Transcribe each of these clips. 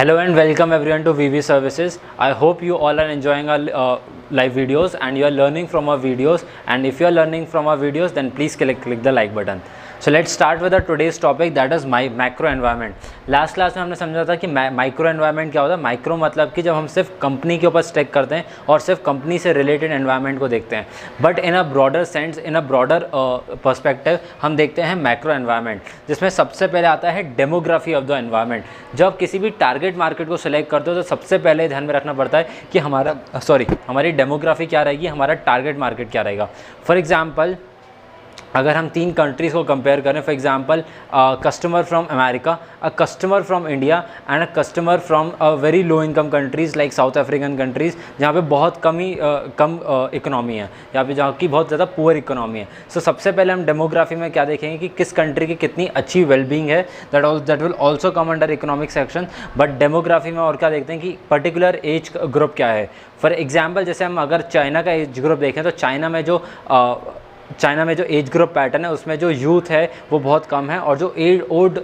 Hello and welcome everyone to VV Services. I hope you all are enjoying our live videos and you are learning from our videos, and if you are learning from our videos then please click the like button. So let's start with our today's topic, that is macro environment. Last class में हमने समझा था कि micro environment क्या होता है। Micro मतलब कि जब हम सिर्फ कंपनी के ऊपर स्टेक करते हैं और सिर्फ कंपनी से रिलेटेड एनवायरनमेंट को देखते हैं, but in a broader sense, in a broader perspective हम देखते हैं मैक्रो एनवायरनमेंट, जिसमें सबसे पहले आता है डेमोग्राफी ऑफ द एनवायरनमेंट। जब किसी भी टारगेट मार्केट को सिलेक्ट करते हो तो सबसे पहले ध्यान में रखना पड़ता है कि हमारी डेमोग्राफी क्या रहेगी, हमारा टारगेट मार्केट क्या रहेगा। फॉर एग्जाम्पल अगर हम तीन कंट्रीज़ को कंपेयर करें, for example customer from America, a customer from India and a customer from a very low income countries like south African countries, जहाँ पे बहुत कम इकोनॉमी है, यहाँ पे जहाँ की बहुत ज़्यादा पुअर इकोनॉमी है। सो सबसे पहले हम डेमोग्राफी में क्या देखेंगे कि किस कंट्री की कितनी अच्छी वेलबींग है, that will also come under economic section. But demography में और क्या देखते हैं कि पर्टिकुलर एज ग्रुप क्या है। फॉर एग्जाम्पल जैसे हम अगर चाइना का एज ग्रुप देखें तो चाइना में जो एज ग्रुप पैटर्न है उसमें जो यूथ है वो बहुत कम है और जो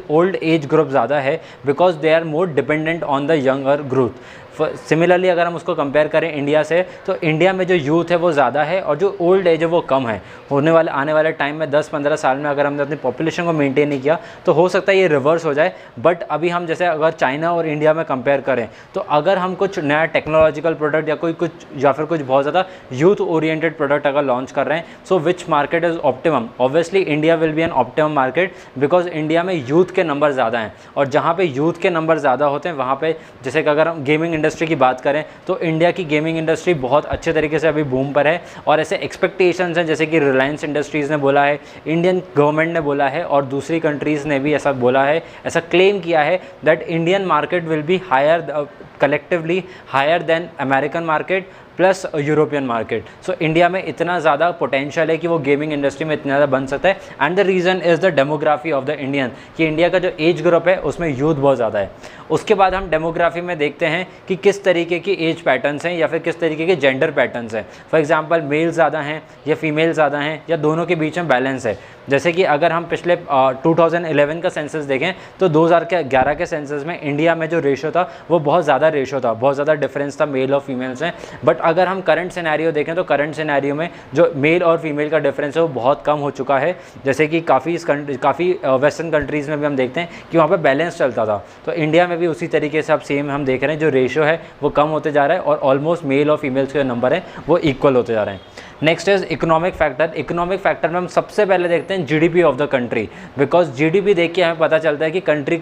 ओल्ड एज ग्रुप ज़्यादा है, because they are more dependent on the younger growth. Similarly अगर हम उसको कंपेयर करें इंडिया से, तो इंडिया में जो यूथ है वो ज़्यादा है और जो ओल्ड एज है वो कम है। आने वाले टाइम में 10-15 साल में अगर हमने अपनी पॉपुलेशन को मेंटेन नहीं किया तो हो सकता है ये रिवर्स हो जाए। बट अभी हम जैसे अगर चाइना और इंडिया में कंपेयर करें तो अगर हम कुछ नया टेक्नोलॉजिकल प्रोडक्ट या फिर कुछ बहुत ज़्यादा यूथ ओरिएंटेड प्रोडक्ट अगर लॉन्च कर रहे हैं, so which market is optimum? Obviously India will be an optimum market, because India में यूथ के नंबर ज़्यादा हैं और जहाँ पे यूथ के नंबर ज़्यादा होते हैं वहाँ पे, जैसे कि अगर हम गेमिंग इंडस्ट्री की बात करें तो इंडिया की गेमिंग इंडस्ट्री बहुत अच्छे तरीके से अभी बूम पर है और ऐसे एक्सपेक्टेशंस हैं जैसे कि रिलायंस इंडस्ट्रीज़ ने बोला है, इंडियन गवर्नमेंट ने बोला है और दूसरी कंट्रीज़ ने भी ऐसा बोला है, ऐसा क्लेम किया है that Indian market will be collectively higher than American market plus European market. So India में इतना ज़्यादा पोटेंशियल है कि वो गेमिंग इंडस्ट्री में इतना ज़्यादा बन सकता है, and the reason is the demography of the Indian, कि इंडिया का जो एज ग्रुप है उसमें यूथ बहुत ज़्यादा है। उसके बाद हम डेमोग्राफी में देखते हैं कि किस तरीके की एज पैटर्न्स हैं या फिर किस तरीके के जेंडर पैटर्न्स हैं। फॉर एग्जांपल मेल ज़्यादा हैं या फीमेल ज़्यादा हैं या दोनों के बीच में बैलेंस है। जैसे कि अगर हम पिछले 2011 का सेंसस देखें तो 2011 के सेंसस में इंडिया में जो रेशो था वो बहुत ज़्यादा रेशो था, बहुत ज़्यादा डिफरेंस था मेल और फीमेल्स में। बट अगर हम करंट सिनेरियो देखें तो करंट सिनेरियो में जो मेल और फीमेल का डिफरेंस है वो बहुत कम हो चुका है। जैसे कि काफ़ी वेस्टर्न कंट्रीज़ में भी हम देखते हैं कि वहाँ पर बैलेंस चलता था, तो इंडिया में भी उसी तरीके से अब सेम हम देख रहे हैं, जो रेशो है वो कम होते जा रहा है और ऑलमोस्ट मेल और फीमेल्स के जो नंबर है वो इक्वल होते जा रहे हैं। Next is economic factor. Economic factor में हम सबसे पहले देखते हैं GDP of the country, because GDP देख के हमें पता चलता है कि कंट्री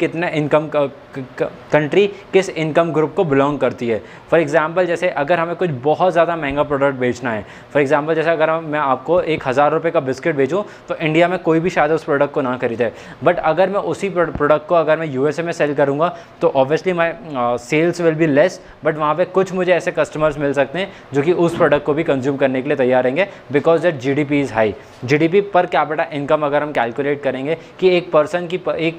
किस इनकम ग्रुप को बिलोंग करती है। फॉर एग्जांपल जैसे अगर हमें कुछ बहुत ज़्यादा महंगा प्रोडक्ट बेचना है, फॉर एग्जांपल जैसे अगर मैं आपको 1000 रुपये का बिस्किट बेचूँ तो इंडिया में कोई भी शायद उस प्रोडक्ट को ना खरीदे, बट अगर मैं उसी प्रोडक्ट को अगर मैं यूएसए में सेल करूँगा तो obviously my sales will be less, but वहाँ पर कुछ मुझे ऐसे कस्टमर्स मिल सकते हैं जो कि उस प्रोडक्ट को भी कंज्यूम करने के लिए तैयार, because that GDP is high. GDP per capita income अगर हम कैलकुलेट करेंगे कि एक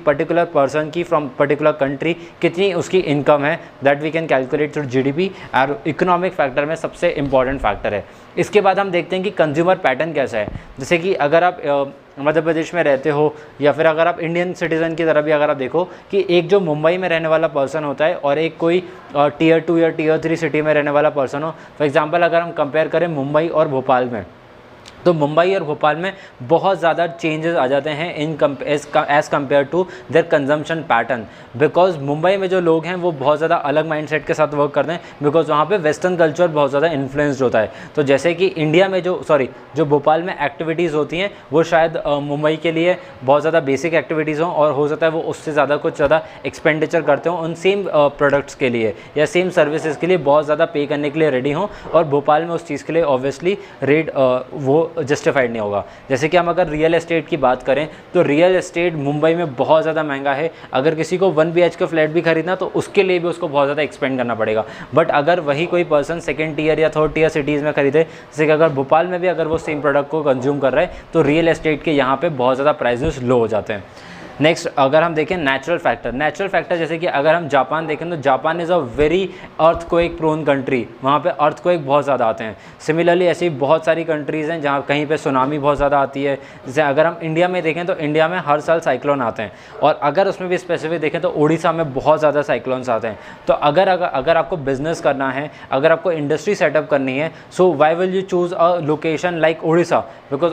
पर्टिकुलर पर्सन की फ्रॉम पर्टिकुलर कंट्री कितनी उसकी इनकम है, that we can calculate through GDP, और इकोनॉमिक फैक्टर में सबसे इंपॉर्टेंट फैक्टर है। इसके बाद हम देखते हैं कि कंज्यूमर पैटर्न कैसा है। जैसे कि अगर आप मध्य प्रदेश में रहते हो या फिर अगर आप इंडियन सिटीज़न की तरह भी अगर आप देखो कि एक जो मुंबई में रहने वाला पर्सन होता है और एक कोई टियर 2 या टियर 3 सिटी में रहने वाला पर्सन हो, फॉर एग्जांपल अगर हम कंपेयर करें मुंबई और भोपाल में, तो मुंबई और भोपाल में बहुत ज़्यादा चेंजेस आ जाते हैं as compare to their consumption pattern, because Mumbai में जो लोग हैं वो बहुत ज़्यादा अलग माइंडसेट के साथ वर्क करते हैं, बिकॉज वहाँ पे वेस्टर्न कल्चर बहुत ज़्यादा इन्फ्लुएंस्ड होता है। तो जैसे कि इंडिया में जो भोपाल में एक्टिविटीज़ होती हैं वो शायद मुंबई के लिए बहुत ज़्यादा बेसिक एक्टिविटीज़ हों, और हो सकता है वो उससे ज़्यादा कुछ ज़्यादा एक्सपेंडिचर करते हों उन सेम प्रोडक्ट्स के लिए या सेम सर्विसेज के लिए बहुत ज़्यादा पे करने के लिए रेडी हों, और भोपाल में उस चीज़ के लिए ऑब्वियसली रेट वो जस्टिफाइड नहीं होगा। जैसे कि हम अगर रियल एस्टेट की बात करें तो रियल एस्टेट मुंबई में बहुत ज़्यादा महंगा है। अगर किसी को 1 BHK फ्लैट भी खरीदना तो उसके लिए भी उसको बहुत ज़्यादा एक्सपेंड करना पड़ेगा। बट अगर वही कोई पर्सन 2nd टियर या 3rd टियर सिटीज़ में खरीदे, जैसे कि अगर भोपाल में भी अगर वो सेम प्रोडक्ट को कंज्यूम कर रहा है, तो रियल एस्टेट के यहाँ पर बहुत ज़्यादा प्राइजेस लो हो जाते हैं। नेक्स्ट अगर हम देखें नेचुरल फैक्टर जैसे कि अगर हम जापान देखें तो Japan is a very earthquake prone country, वहाँ पे अर्थक्वेक बहुत ज़्यादा आते हैं। सिमिलरली ऐसी बहुत सारी कंट्रीज़ हैं जहाँ कहीं पे सुनामी बहुत ज़्यादा आती है। जैसे अगर हम इंडिया में देखें तो इंडिया में हर साल साइक्लोन आते हैं, और अगर उसमें भी स्पेसिफिक देखें तो उड़ीसा में बहुत ज़्यादा साइक्लोन्स आते हैं। तो अगर आपको बिजनेस करना है, अगर आपको इंडस्ट्री सेटअप करनी है, so why will you choose a location like Orissa, because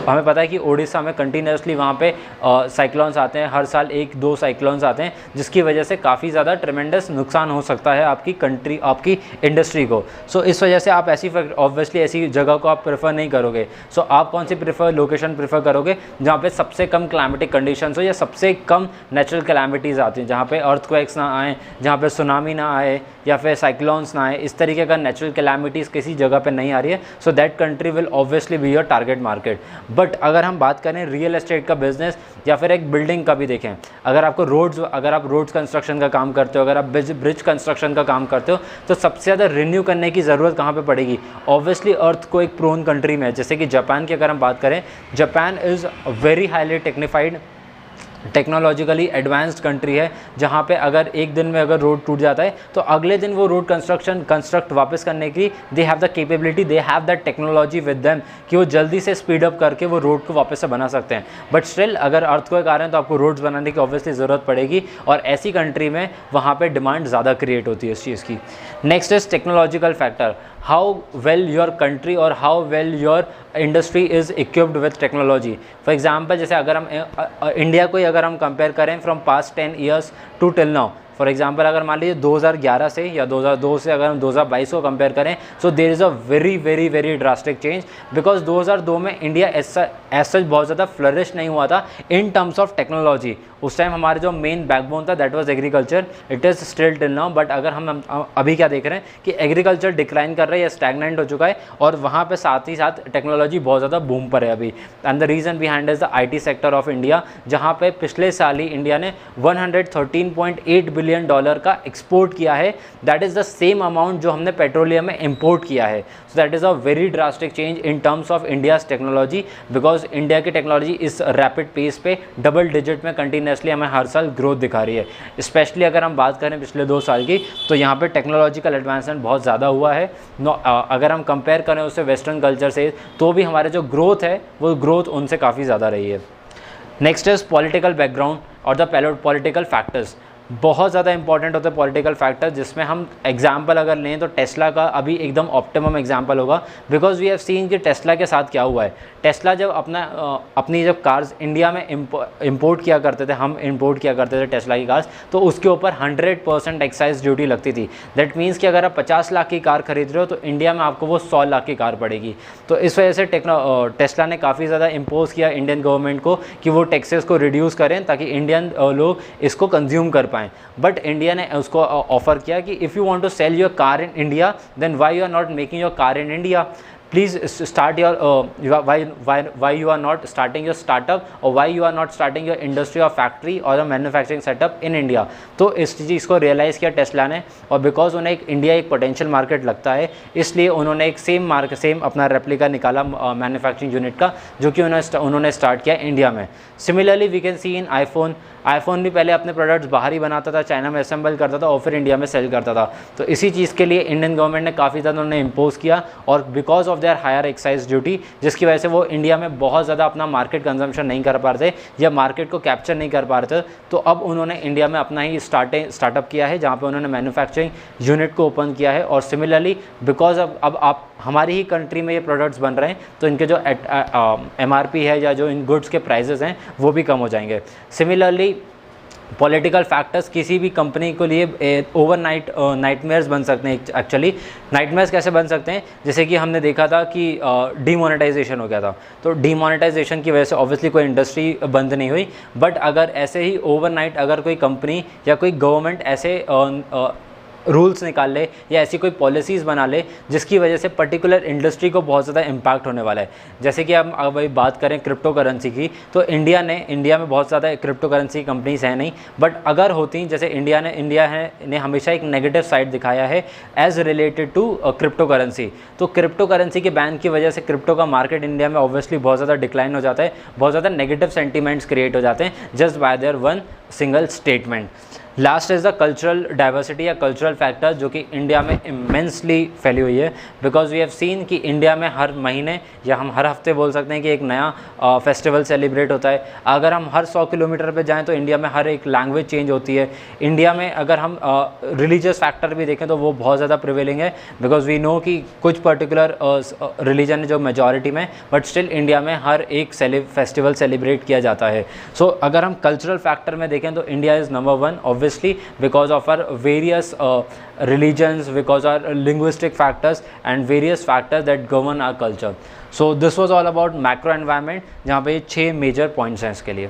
हमें पता है कि उड़ीसा में कंटिन्यूसली वहाँ पे साइक्लोन्स आते हैं, हर साल 1-2 साइक्लोन्स आते हैं, जिसकी वजह से काफ़ी ज़्यादा ट्रेमेंडस नुकसान हो सकता है आपकी कंट्री, आपकी इंडस्ट्री को। सो इस वजह से आप ऑब्वियसली ऐसी जगह को आप प्रेफर नहीं करोगे। सो आप कौन सी लोकेशन प्रेफर करोगे जहाँ पे सबसे कम क्लाइमेटिक कंडीशंस हो या सबसे कम नेचुरल कैलामिटीज़ आती हैं, जहाँ पे अर्थक्वेक्स ना आए, जहाँ पे सुनामी ना आए या फिर साइक्लोन्स ना आए, इस तरीके का नेचुरल कैलामिटीज़ किसी जगह पे नहीं आ रही है। So that country will obviously be your target market. But अगर हम बात करें रियल एस्टेट का बिजनेस या फिर एक बिल्डिंग का भी देखें, अगर आप रोड्स कंस्ट्रक्शन का काम करते हो, अगर आप ब्रिज कंस्ट्रक्शन का काम करते हो, तो सबसे ज़्यादा रिन्यू करने की ज़रूरत कहाँ पे पड़ेगी? ऑब्वियसली अर्थ को एक प्रोन कंट्री में, जैसे कि जापान की अगर हम बात करें, Japan is very highly technified, technologically advanced country है, जहाँ पे अगर एक दिन में अगर रोड टूट जाता है तो अगले दिन वो रोड कंस्ट्रक्ट वापस करने की they have the capability, they have that technology with them कि वो जल्दी से स्पीड अप करके वो रोड को वापस से बना सकते हैं। बट स्टिल अगर अर्थक्वेक आ रहे हैं तो आपको रोड्स बनाने की ऑब्वियसली ज़रूरत पड़ेगी, और ऐसी कंट्री में वहाँ पर डिमांड ज़्यादा क्रिएट होती है इस चीज़ की। Next is technological factor, how well your country और how well your industry is equipped with technology. For example जैसे अगर हम इंडिया को अगर हम कंपेयर करें from past 10 years to till now, for example अगर मान लीजिए 2011 से या 2002 से अगर हम 2022 को कंपेयर करें, so there is a very very very drastic change, because 2002 में इंडिया एज सच बहुत ज़्यादा फ्लरिश नहीं हुआ था इन टर्म्स ऑफ टेक्नोलॉजी। उस टाइम हमारे जो मेन बैकबोन था that was agriculture, it is still till now. But अगर हम अभी क्या देख रहे हैं कि एग्रीकल्चर डिक्लाइन कर रहा है या स्टैगनेंट हो चुका है, और वहाँ पे साथ ही साथ टेक्नोलॉजी बहुत ज़्यादा बूम पर है अभी। And the reason behind is the IT sector of India, जहाँ पे पिछले साल ही इंडिया ने $113.8 बिलियन का एक्सपोर्ट किया है। That is the same amount जो हमने पेट्रोलियम में इम्पोर्ट किया है। So that is a very drastic change in terms of India's technology, because India की टेक्नोलॉजी इस रैपिड पेस पे डबल डिजिट में कंटिन्यूसली हमें हर साल ग्रोथ दिखा रही है। स्पेशली अगर हम बात करें पिछले 2 साल की, तो यहाँ पे टेक्नोलॉजिकल एडवांसमेंट बहुत ज़्यादा हुआ है। अगर हम कंपेयर करें उससे वेस्टर्न कल्चर से, तो भी हमारे जो ग्रोथ है वो ग्रोथ उनसे काफ़ी ज़्यादा रही है। नेक्स्ट इज़ पॉलिटिकल बैकग्राउंड और द पॉलिटिकल फैक्टर्स। बहुत ज़्यादा इंपॉर्टेंट होता है पॉलिटिकल फैक्टर, जिसमें हम एग्जाम्पल अगर लें तो टेस्ला का अभी एकदम ऑप्टिमम एग्जाम्पल होगा, बिकॉज वी हैव सीन कि टेस्ला के साथ क्या हुआ है। टेस्ला जब अपनी जब कार्स इंडिया में इंपोर्ट किया करते थे, हम इंपोर्ट किया करते थे टेस्ला की कार्स, तो उसके ऊपर 100% एक्साइज ड्यूटी लगती थी। दैट मीन्स कि अगर आप 50 लाख की कार खरीद रहे हो तो इंडिया में आपको वो 100 लाख की कार पड़ेगी। तो इस वजह से टेस्ला ने काफ़ी ज़्यादा इम्पोज किया इंडियन गवर्नमेंट को कि वो टैक्सेस को रिड्यूस करें ताकि इंडियन लोग इसको कंज्यूम कर पाएँ। बट इंडिया ने उसको ऑफर किया कि if you want to sell your car in India, then why you are not making your car in India? please start your why you are not starting your startup, or why you are not starting your industry or factory or a manufacturing setup in India। तो इस चीज़ को realise किया Tesla ने, और because उन्हें India एक potential market लगता है, इसलिए उन्होंने एक सेम अपना रेप्लिका निकाला मैन्युफैक्चरिंग यूनिट का, जो कि उन्होंने स्टार्ट किया इंडिया में। Similarly we can see in iPhone भी पहले अपने प्रोडक्ट्स बाहर ही बनाता था, चाइना में असेंबल करता था और फिर इंडिया में सेल करता था। तो इसी चीज़ के लिए इंडियन गवर्नमेंट ने काफ़ी ज़्यादा उन्हें इम्पोज किया, और because of their higher excise duty, जिसकी वजह से वो इंडिया में बहुत ज़्यादा अपना मार्केट कंजम्पशन नहीं कर पा रहे थे या मार्केट को कैप्चर नहीं कर पा रहे थे। तो अब उन्होंने इंडिया में अपना ही स्टार्टअप किया है, जहाँ पर उन्होंने मैन्युफैक्चरिंग यूनिट को ओपन किया है। और सिमिलरली बिकॉज अब आप हमारी ही कंट्री में ये प्रोडक्ट्स बन रहे हैं, तो इनके जो MRP है या जो इन गुड्स के प्राइजेस हैं वो भी कम हो जाएंगे। सिमिलरली पॉलिटिकल फैक्टर्स किसी भी कंपनी के लिए ओवरनाइट नाइटमेयर्स बन सकते हैं। एक्चुअली नाइटमेयर्स कैसे बन सकते हैं? जैसे कि हमने देखा था कि डीमोनेटाइजेशन हो गया था, तो डीमोनेटाइजेशन की वजह से ऑब्वियसली कोई इंडस्ट्री बंद नहीं हुई। बट अगर ऐसे ही ओवरनाइट अगर कोई कंपनी या कोई गवर्नमेंट ऐसे रूल्स निकाल ले या ऐसी कोई पॉलिसीज़ बना ले जिसकी वजह से पर्टिकुलर इंडस्ट्री को बहुत ज़्यादा इम्पैक्ट होने वाला है। जैसे कि हम अगर बात करें क्रिप्टो करेंसी की, तो इंडिया में बहुत ज़्यादा क्रिप्टो करेंसी कंपनीज हैं नहीं, बट अगर होती, जैसे इंडिया ने हमेशा एक नेगेटिव साइड दिखाया है as related to crypto currency. तो क्रिप्टो करेंसी के बैन की वजह से क्रिप्टो का मार्केट इंडिया में ऑब्वियसली बहुत ज़्यादा डिक्लाइन हो जाता है, बहुत ज़्यादा नेगेटिव सेंटीमेंट्स क्रिएट हो जाते हैं just by there one single statement. Last is the cultural diversity या कल्चरल फैक्टर, जो कि इंडिया में इमेंसली फैली हुई है। बिकॉज वी हैव सीन कि इंडिया में हर महीने या हम हर हफ्ते बोल सकते हैं कि एक नया फेस्टिवल सेलिब्रेट होता है। अगर हम हर 100 किलोमीटर पे जाएं तो इंडिया में हर एक लैंग्वेज चेंज होती है। इंडिया में अगर हम रिलीजियस फैक्टर भी देखें तो वो बहुत ज़्यादा प्रिवेलिंग है, बिकॉज वी नो कि कुछ पर्टिकुलर रिलीजन है जो मेजॉरिटी में, बट स्टिल इंडिया में हर एक फेस्टिवल सेलिब्रेट किया जाता है। सो अगर हम कल्चरल फैक्टर में देखें तो India is number 1 obviously because of our various religions, because our linguistic factors and various factors that govern our culture. So this was all about macro environment, जहाँ पे 6 major points हैं इसके लिए।